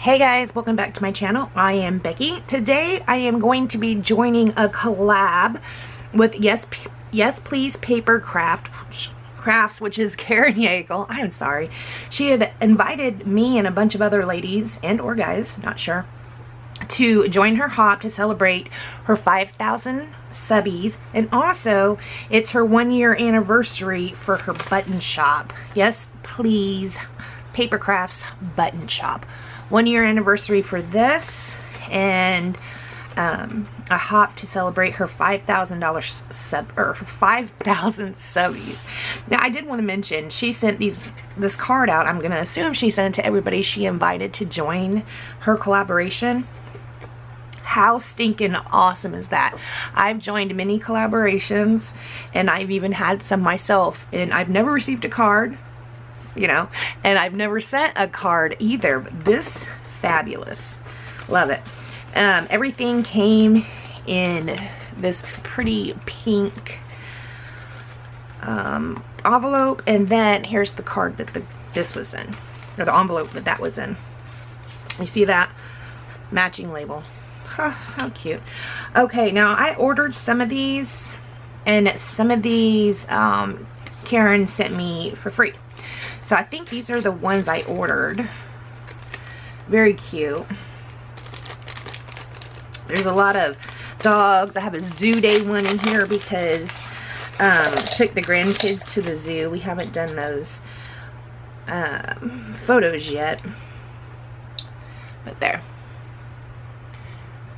Hey guys, welcome back to my channel. I am Becky. Today I am going to be joining a collab with Yes Please Paper Crafts, which is Karen Yeagle. I'm sorry. She had invited me and a bunch of other ladies and or guys, not sure, to join her hop to celebrate her 5,000 subbies, and also it's her 1-year anniversary for her button shop. Yes Please Paper Crafts button shop. 1-year anniversary for this, and a hop to celebrate her $5,000 sub, or 5,000 subbies. Now, I did want to mention she sent this card out. I'm gonna assume she sent it to everybody she invited to join her collaboration. How stinking awesome is that? I've joined many collaborations, and I've even had some myself, and I've never received a card, you know, and I've never sent a card either. But this, fabulous. Love it. Everything came in this pretty pink envelope, and then here's the card that this was in, or the envelope that was in. You see that? Matching label. Huh, how cute. Okay, now I ordered some of these, and some of these Karen sent me for free. So I think these are the ones I ordered. Very cute. There's a lot of dogs. I have a zoo day one in here because took the grandkids to the zoo. We haven't done those photos yet. But there.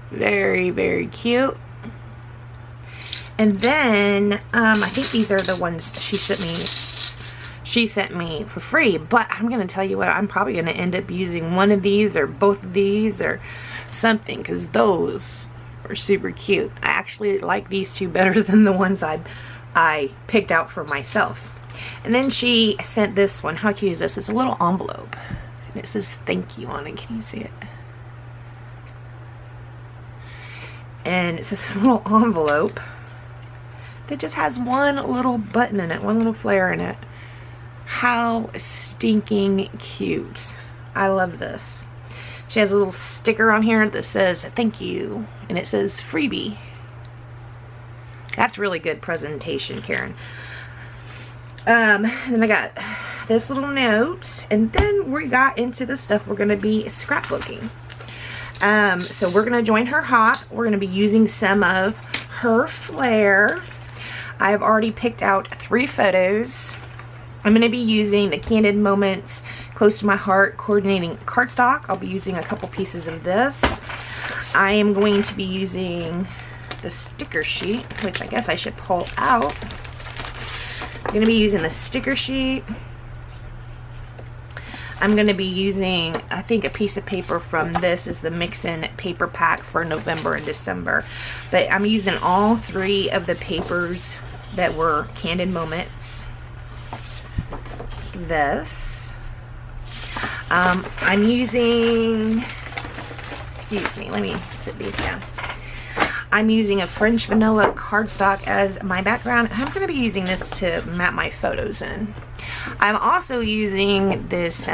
Very, very cute. And then I think these are the ones she sent me for free, but I'm gonna tell you what, I'm probably gonna end up using one of these or both of these or something, because those are super cute. I actually like these two better than the ones I picked out for myself. And then she sent this one. How cute is this? It's a little envelope and it says thank you on it. Can you see it? And it's this little envelope that just has one little button in it, one little flare in it. How stinking cute. I love this. She has a little sticker on here that says thank you, and it says freebie. That's really good presentation, Karen. Then I got this little note, and then we got into the stuff we're going to be scrapbooking. So we're going to join her hop. We're going to be using some of her flair. I've already picked out 3 photos. I'm going to be using the Candid Moments Close to My Heart coordinating cardstock. I'll be using a couple pieces of this. I am going to be using the sticker sheet, which I guess I should pull out. I'm going to be using the sticker sheet. I'm going to be using, I think, a piece of paper from this is the mix-in paper pack for November and December. But I'm using all 3 of the papers that were Candid Moments. This. I'm using, excuse me, let me sit these down. I'm using a French vanilla cardstock as my background. I'm going to be using this to map my photos in. I'm also using this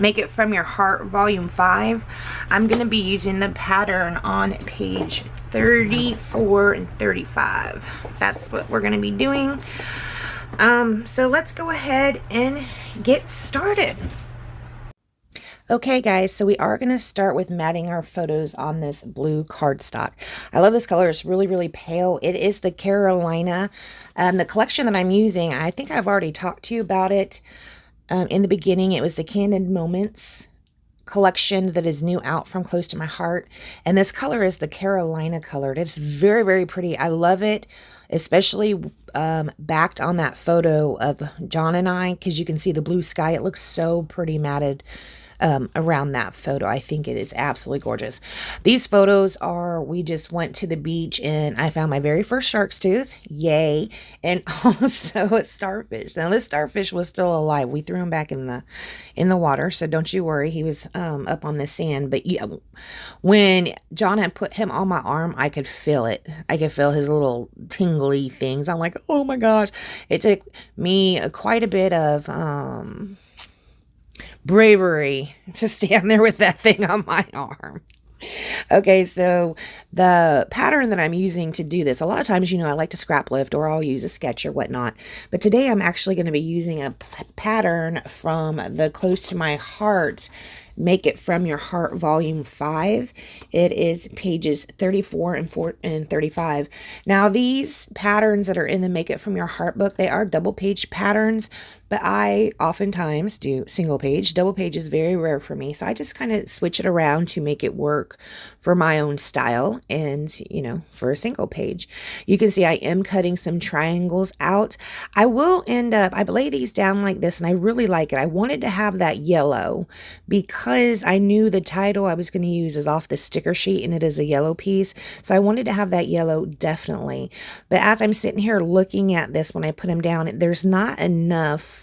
Make It From Your Heart Volume 5. I'm going to be using the pattern on page 34 and 35. That's what we're going to be doing. So let's go ahead and get started. Okay guys, so we are going to start with matting our photos on this blue cardstock. I love this color. It's really, really pale. It is the Carolina. The collection that I'm using, I think I've already talked to you about it in the beginning. It was the Candid Moments collection that is new out from Close to My Heart. And this color is the Carolina colored. It's very, very pretty. I love it, especially backed on that photo of John and I, because you can see the blue sky. It looks so pretty matted around that photo. I think it is absolutely gorgeous. These photos are, we just went to the beach and I found my very first shark's tooth. Yay. And also a starfish. Now this starfish was still alive. We threw him back in the water, so don't you worry. He was up on the sand. But yeah, when John had put him on my arm, I could feel it. I could feel his little tingly things. I'm like, oh my gosh. It took me quite a bit of bravery to stand there with that thing on my arm. Okay, so the pattern that I'm using to do this, a lot of times, I like to scrap lift or I'll use a sketch or whatnot. But today I'm actually going to be using a pattern from the Close to My Heart Make It From Your Heart Volume 5. It is pages 34 and 35. Now, these patterns that are in the Make It From Your Heart book, they are double page patterns, but I oftentimes do single page. Double page is very rare for me, so I just kind of switch it around to make it work for my own style and, for a single page. You can see I am cutting some triangles out. I lay these down like this, and I really like it. I wanted to have that yellow because I knew the title I was going to use is off the sticker sheet, and it is a yellow piece, so I wanted to have that yellow definitely. But as I'm sitting here looking at this, when I put them down, there's not enough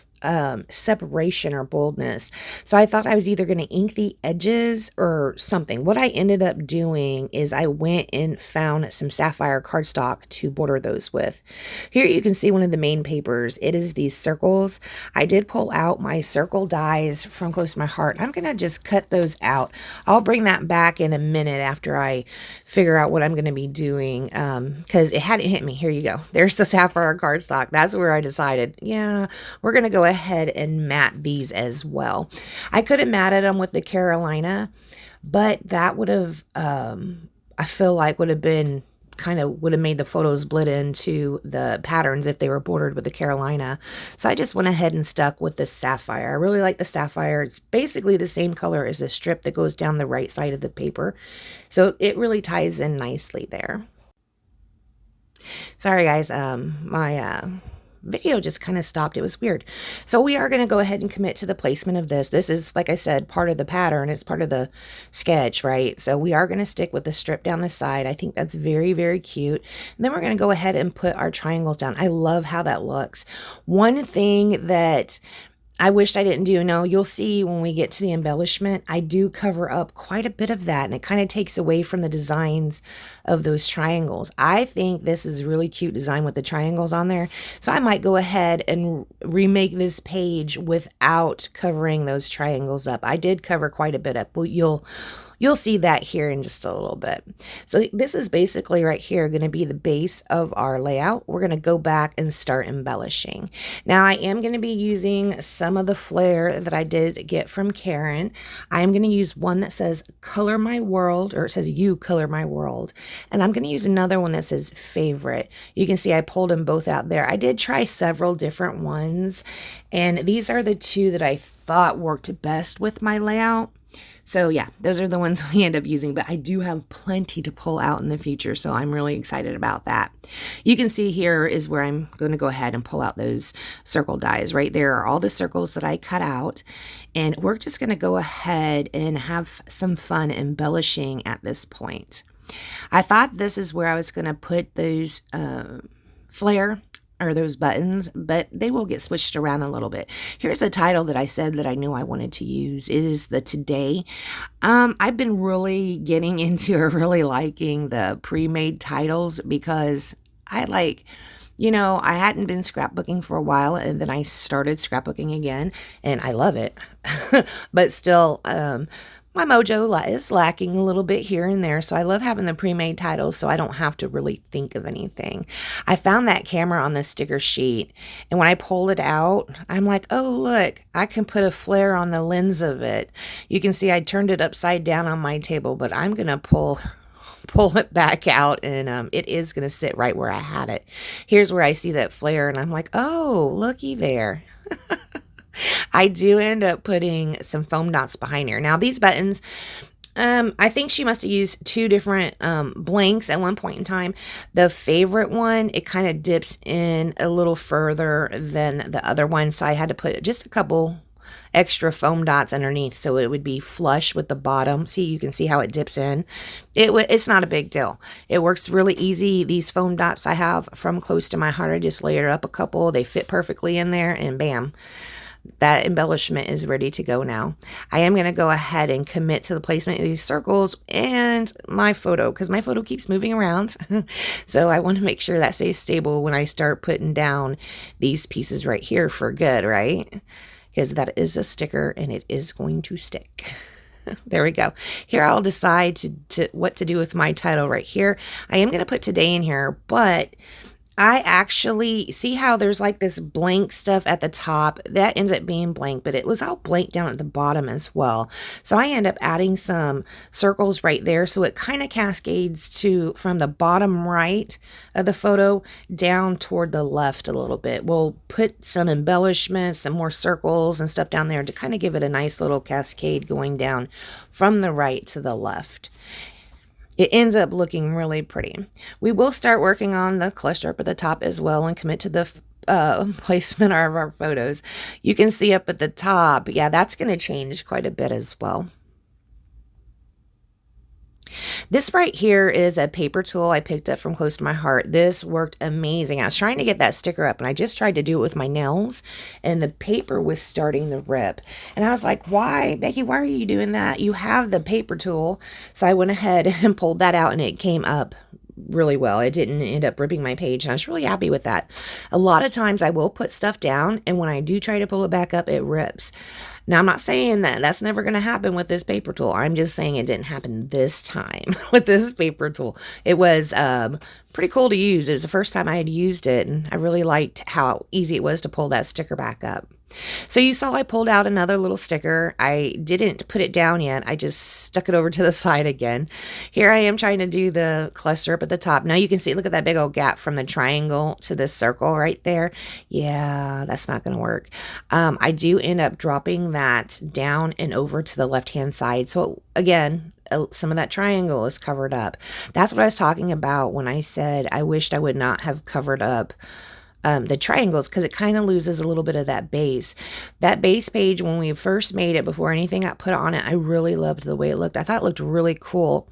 separation or boldness. So I thought I was either going to ink the edges or something. What I ended up doing is I went and found some sapphire cardstock to border those with. Here you can see one of the main papers. It is these circles. I did pull out my circle dies from Close to My Heart. I'm going to just cut those out. I'll bring that back in a minute after I figure out what I'm going to be doing, because it hadn't hit me. Here you go. There's the sapphire cardstock. That's where I decided, yeah, we're going to go ahead and matte these as well. I could have matted them with the Carolina, but that would have, I feel like would have made the photos blend into the patterns if they were bordered with the Carolina. So I just went ahead and stuck with the sapphire. I really like the sapphire. It's basically the same color as the strip that goes down the right side of the paper. So it really ties in nicely there. Sorry guys, my video just kind of stopped. It was weird. So we are going to go ahead and commit to the placement of this. This is, like I said, part of the pattern. It's part of the sketch, right? So we are going to stick with the strip down the side. I think that's very, very cute. And then we're going to go ahead and put our triangles down. I love how that looks. One thing that I wished I didn't do. No, you'll see when we get to the embellishment, I do cover up quite a bit of that, and it kind of takes away from the designs of those triangles. I think this is really cute design with the triangles on there, so I might go ahead and remake this page without covering those triangles up. I did cover quite a bit up. Well, you'll see that here in just a little bit. So this is basically right here going to be the base of our layout. We're going to go back and start embellishing. Now I am going to be using some of the flair that I did get from Karen. I am going to use one that says Color My World, or it says You Color My World. And I'm going to use another one that says Favorite. You can see I pulled them both out there. I did try several different ones, and these are the two that I thought worked best with my layout. So yeah, those are the ones we end up using, but I do have plenty to pull out in the future, so I'm really excited about that. You can see here is where I'm going to go ahead and pull out those circle dies. Right there are all the circles that I cut out, and we're just going to go ahead and have some fun embellishing at this point. I thought this is where I was going to put those flare or those buttons, but they will get switched around a little bit. Here's a title that I said that I knew I wanted to use. It is the Today. I've been really getting into or really liking the pre-made titles because I like, I hadn't been scrapbooking for a while, and then I started scrapbooking again, and I love it. But still, my mojo is lacking a little bit here and there, so I love having the pre-made titles so I don't have to really think of anything. I found that camera on the sticker sheet, and when I pulled it out, I'm like, oh, look, I can put a flare on the lens of it. You can see I turned it upside down on my table, but I'm going to pull it back out, and it is going to sit right where I had it. Here's where I see that flare, and I'm like, oh, looky there. I do end up putting some foam dots behind here. Now these buttons, I think she must have used two different blanks at one point in time. The favorite one, it kind of dips in a little further than the other one, so I had to put just a couple extra foam dots underneath so it would be flush with the bottom. See, you can see how it dips in. It's not a big deal. It works really easy. These foam dots I have from Close to My Heart, I just layered up a couple. They fit perfectly in there, and bam. That embellishment is ready to go now. I am going to go ahead and commit to the placement of these circles and my photo, because my photo keeps moving around. So I want to make sure that stays stable when I start putting down these pieces right here for good, right? because that is a sticker and it is going to stick. There we go. Here I'll decide to what to do with my title right here. I am going to put today in here, but I actually see how there's like this blank stuff at the top that ends up being blank, but it was all blank down at the bottom as well. So I end up adding some circles right there. So it kind of cascades to from the bottom right of the photo down toward the left a little bit. We'll put some embellishments, some more circles and stuff down there to kind of give it a nice little cascade going down from the right to the left. It ends up looking really pretty. We will start working on the cluster up at the top as well and commit to the placement of our photos. You can see up at the top, yeah, that's going to change quite a bit as well. This right here is a paper tool I picked up from Close to My Heart. This worked amazing. I was trying to get that sticker up and I just tried to do it with my nails and the paper was starting to rip. And I was like, why? Becky, why are you doing that? You have the paper tool. So I went ahead and pulled that out and it came up really well. It didn't end up ripping my page and I was really happy with that. A lot of times I will put stuff down and when I do try to pull it back up, it rips. Now, I'm not saying that that's never going to happen with this paper tool. I'm just saying it didn't happen this time with this paper tool. It was pretty cool to use. It was the first time I had used it, and I really liked how easy it was to pull that sticker back up. So you saw I pulled out another little sticker. I didn't put it down yet. I just stuck it over to the side again. Here I am trying to do the cluster up at the top. Now you can see, look at that big old gap from the triangle to this circle right there. Yeah, that's not going to work. I do end up dropping that down and over to the left-hand side. So again, some of that triangle is covered up. That's what I was talking about when I said I wished I would not have covered up the triangles, because it kind of loses a little bit of that base. That base page, when we first made it, before anything got put on it, I really loved the way it looked. I thought it looked really cool.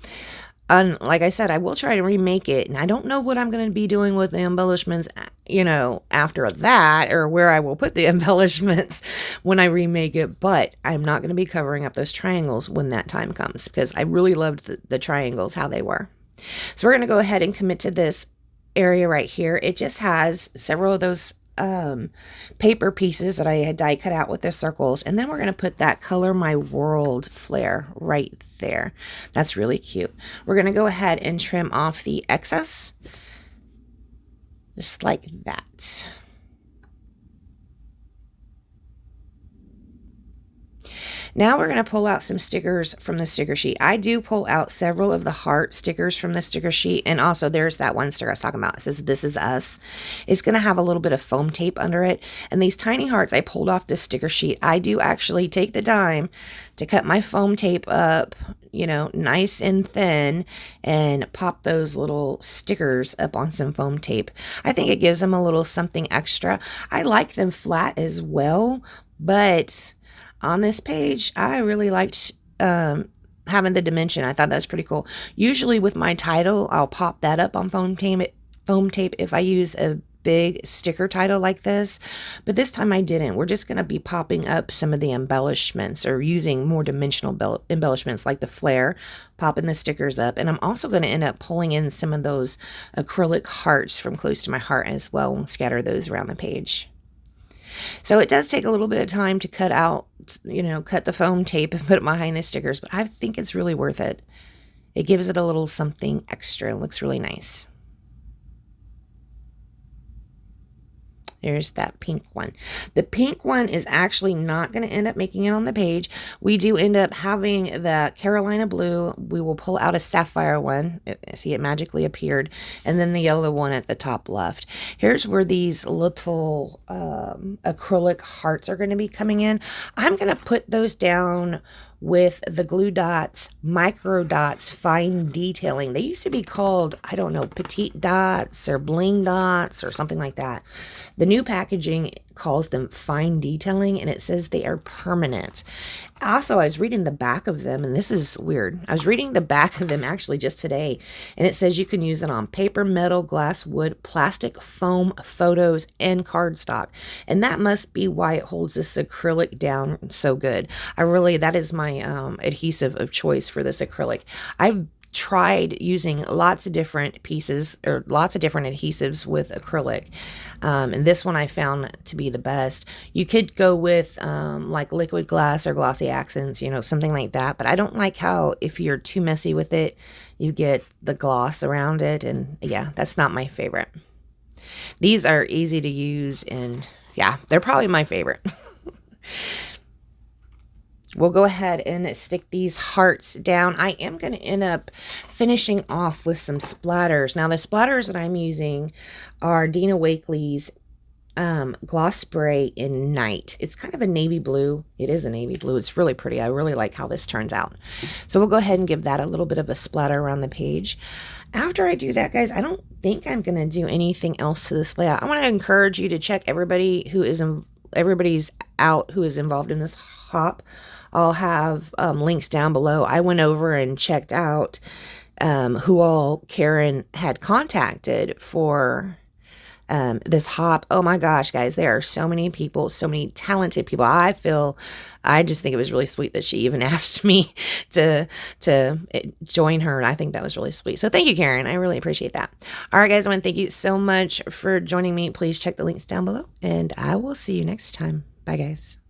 And like I said, I will try to remake it, and I don't know what I'm going to be doing with the embellishments, you know, after that, or where I will put the embellishments when I remake it, but I'm not going to be covering up those triangles when that time comes, because I really loved the triangles, how they were. So we're going to go ahead and commit to this area right here. It just has several of those paper pieces that I had die cut out with the circles, and then we're going to put that Color My World flare right there. That's really cute. We're going to go ahead and trim off the excess just like that. Now we're going to pull out some stickers from the sticker sheet. I do pull out several of the heart stickers from the sticker sheet. And also there's that one sticker I was talking about. It says, "This is us." It's going to have a little bit of foam tape under it. And these tiny hearts I pulled off this sticker sheet. I do actually take the time to cut my foam tape up, you know, nice and thin, and pop those little stickers up on some foam tape. I think it gives them a little something extra. I like them flat as well, but on this page, I really liked having the dimension. I thought that was pretty cool. Usually with my title, I'll pop that up on foam tape if I use a big sticker title like this, but this time I didn't. We're just going to be popping up some of the embellishments, or using more dimensional embellishments like the flare, popping the stickers up, and I'm also going to end up pulling in some of those acrylic hearts from Close to My Heart as well, and scatter those around the page. So it does take a little bit of time to cut out, you know, cut the foam tape and put it behind the stickers, but I think it's really worth it. It gives it a little something extra. It looks really nice. There's that pink one. The pink one is actually not going to end up making it on the page. We do end up having the Carolina blue. We will pull out a sapphire one. See, it magically appeared. And then the yellow one at the top left. Here's where these little acrylic hearts are going to be coming in. I'm going to put those down with the Glue Dots Micro Dots Fine Detailing. They used to be called, I don't know, Petite Dots or Bling Dots or something like that. The new packaging calls them Fine Detailing, and it says they are permanent. Also, I was reading the back of them, and this is weird. I was reading the back of them actually just today, and it says you can use it on paper, metal, glass, wood, plastic, foam, photos, and cardstock. And that must be why it holds this acrylic down so good. That is my adhesive of choice for this acrylic. I've tried using lots of different pieces or lots of different adhesives with acrylic. And this one I found to be the best. You could go with like liquid glass or glossy accents, you know, something like that. But I don't like how if you're too messy with it, you get the gloss around it. And yeah, that's not my favorite. These are easy to use and yeah, they're probably my favorite. We'll go ahead and stick these hearts down. I am going to end up finishing off with some splatters. Now, the splatters that I'm using are Dina Wakley's Gloss Spray in Night. It's kind of a navy blue. It is a navy blue. It's really pretty. I really like how this turns out. So we'll go ahead and give that a little bit of a splatter around the page. After I do that, guys, I don't think I'm going to do anything else to this layout. I want to encourage you to check everybody's out who is involved in this hop. I'll have links down below. I went over and checked out who all Karen had contacted for this hop. Oh my gosh, guys, there are so many people, so many talented people. I just think it was really sweet that she even asked me to join her. And I think that was really sweet. So thank you, Karen. I really appreciate that. All right, guys, I want to thank you so much for joining me. Please check the links down below and I will see you next time. Bye, guys.